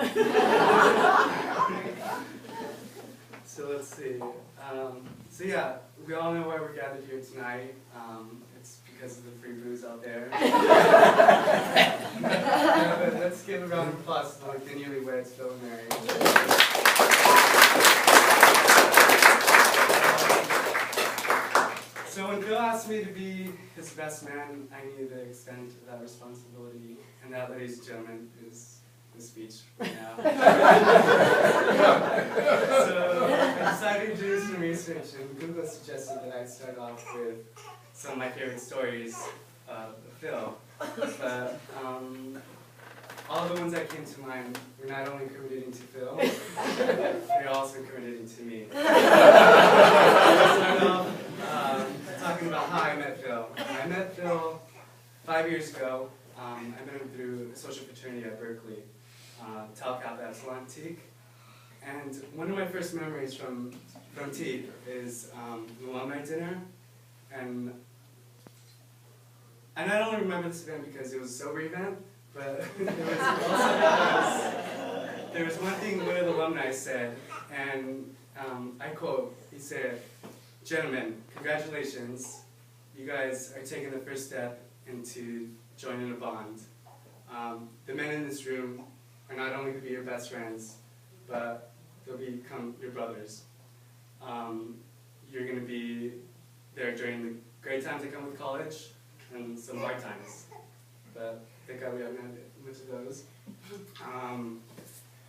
here. So let's see. So yeah, we all know why we're gathered here tonight. It's because of the free booze out there. Yeah, but let's give a round of applause to the newlyweds, Phil and Mary. So when Phil asked me to be his best man, I needed to extend that responsibility, and that, ladies and gentlemen, is the speech right now. So I decided to do some research, and Google suggested that I start off with some of my favorite stories of Phil. But all the ones that came to mind were not only incriminating to Phil, they're also incriminating to me. So let's start off talking about how I met Phil. I met Phil 5 years ago. I met him through a social fraternity at Berkeley, Tau Kappa Epsilon Teak. And one of my first memories from Teak is the alumni dinner. And I not only remember this event because it was a sober event, but it was also because there was one thing one of the alumni said, and I quote, he said, "Gentlemen, congratulations. You guys are taking the first step into joining a bond. The men in this room are not only going to be your best friends, but they'll become your brothers. You're going to be there during the great times that come with college and some hard times. But thank God we haven't had much of those."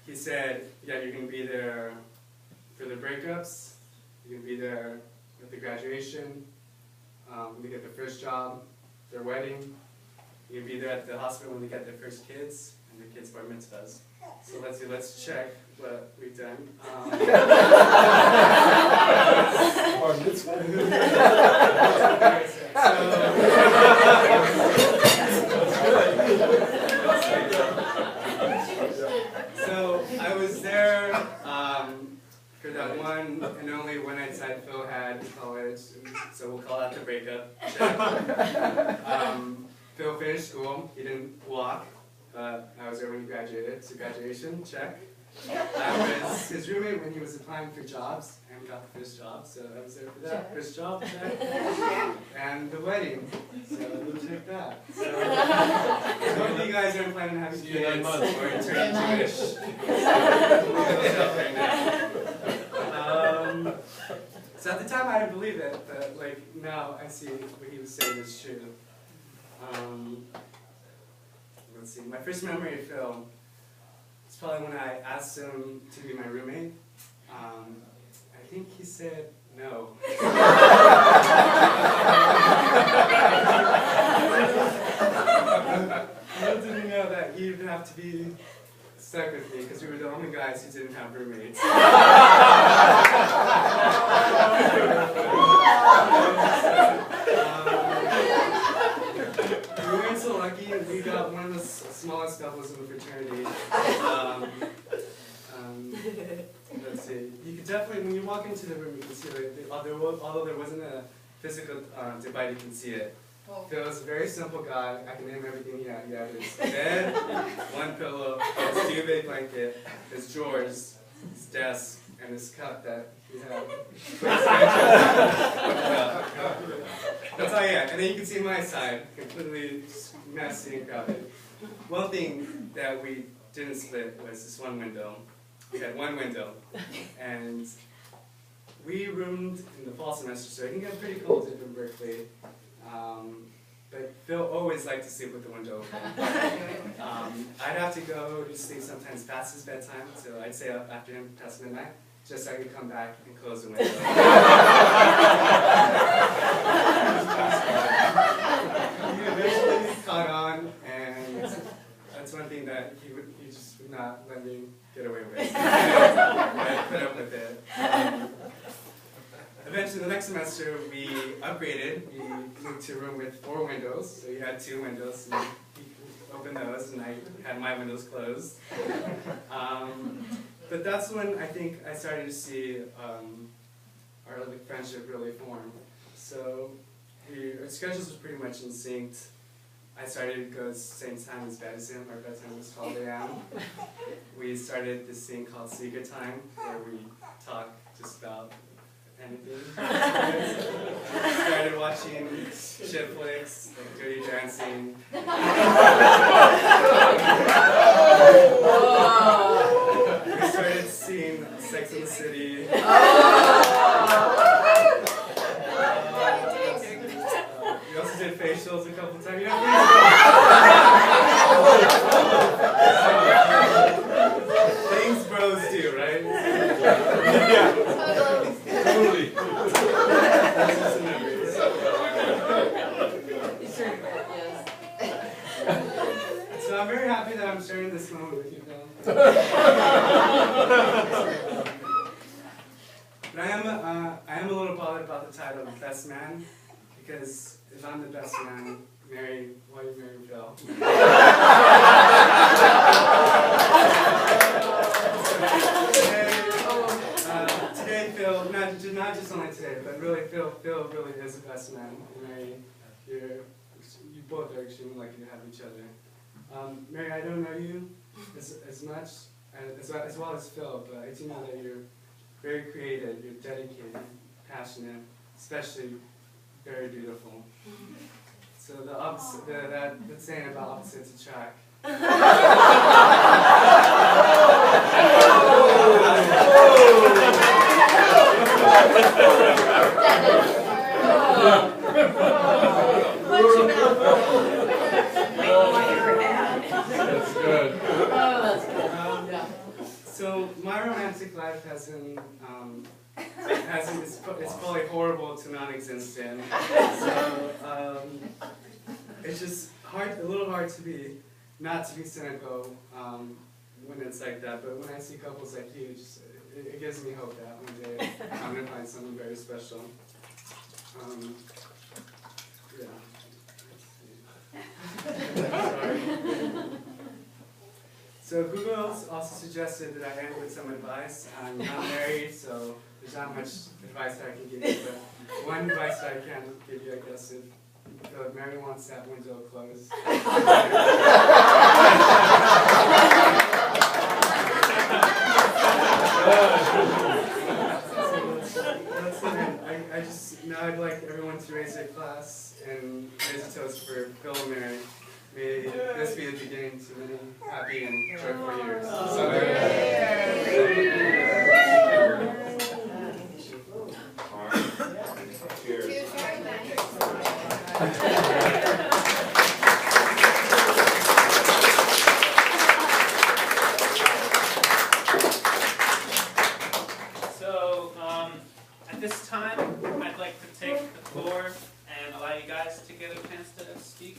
He said, yeah, you're going to be there for the breakups, you're going to be there with the graduation, when they get their first job, their wedding, you're going to be there at the hospital when they get their first kids, and their kids' bar mitzvahs. So let's check what we've done. Bar mitzvah? So I was there for that one and only one night stand Phil had in college, so we'll call that the breakup. Check. Phil finished school. He didn't walk, but I was there when he graduated. So graduation, check. I was his roommate when he was applying for jobs and got the first job, so I was there for that. First job, check. And the wedding, so we'll check that. So some of you guys aren't planning on having kids or turning Jewish. So at the time I didn't believe it, but like now I see what he was saying is true. Let's see, my first memory of Phil is probably when I asked him to be my roommate. I think he said no. Little did he know that he would have to be stuck with me because we were the only guys who didn't have roommates. We weren't so lucky, and we got one of the smallest couples in the fraternity. Let's see. You could definitely, when you walk into the room, you can see, like, although there wasn't a physical divide, you can see it. Phil was a very simple guy. I can name everything he had. He had his bed, one pillow, his duvet blanket, his drawers, his desk, and his cup that he had. That's all he had. And then you can see my side, completely messy and crowded. One thing that we didn't split was this one window. We had one window, and we roomed in the fall semester, so it can get pretty cold up in Berkeley. But Phil always liked to sleep with the window open. I'd have to go to sleep sometimes past his bedtime, so I'd stay up after him past midnight, just so I could come back and close the window. He eventually caught on, and that's one thing that he just would not let me get away with. I put up with it. Eventually, the next semester, we upgraded. We moved to a room with 4 windows. So you had 2 windows, and he opened those, and I had my windows closed. But that's when I think I started to see our friendship really form. So our schedules were pretty much in sync. I started to go at the same time as him. Our bedtime was 12 a.m. We we started this thing called Secret Time, where we talk just about anything. Started watching shit flicks, like Dirty Dancing. We started seeing Sex and the City. We also did facials a couple times. You know, things bros do, right? Yeah. Totally. So I'm very happy that I'm sharing this moment with you, Phil. But I am a little bothered about the title of Best Man, because if I'm the best man, Mary, why are you marrying Phil? Today, Phil, not just only today, but really, Phil really is the best man. Mary, you both are extremely lucky to have each other. Mary, I don't know you as much, as well as Phil, but I do know that you're very creative, you're dedicated, passionate, especially very beautiful. So the opposite, that saying about opposites attract. That's good. So my romantic life it's probably horrible to non-existent. So it's just a little hard to be, not to be cynical when it's like that. But when I see couples like you, it gives me hope that one day I'm gonna find someone very special. Yeah. Sorry. So Google also suggested that I end with some advice. I'm not married, so there's not much advice that I can give you, but one advice that I can give you, I guess, if Mary wants that window closed. I'd like everyone to raise their glass and raise a toast for Phil and Mary. May this be the beginning to many happy and joyful years. Cheers. So, at this time, I'd like to take the floor and allow you guys to get a chance to speak.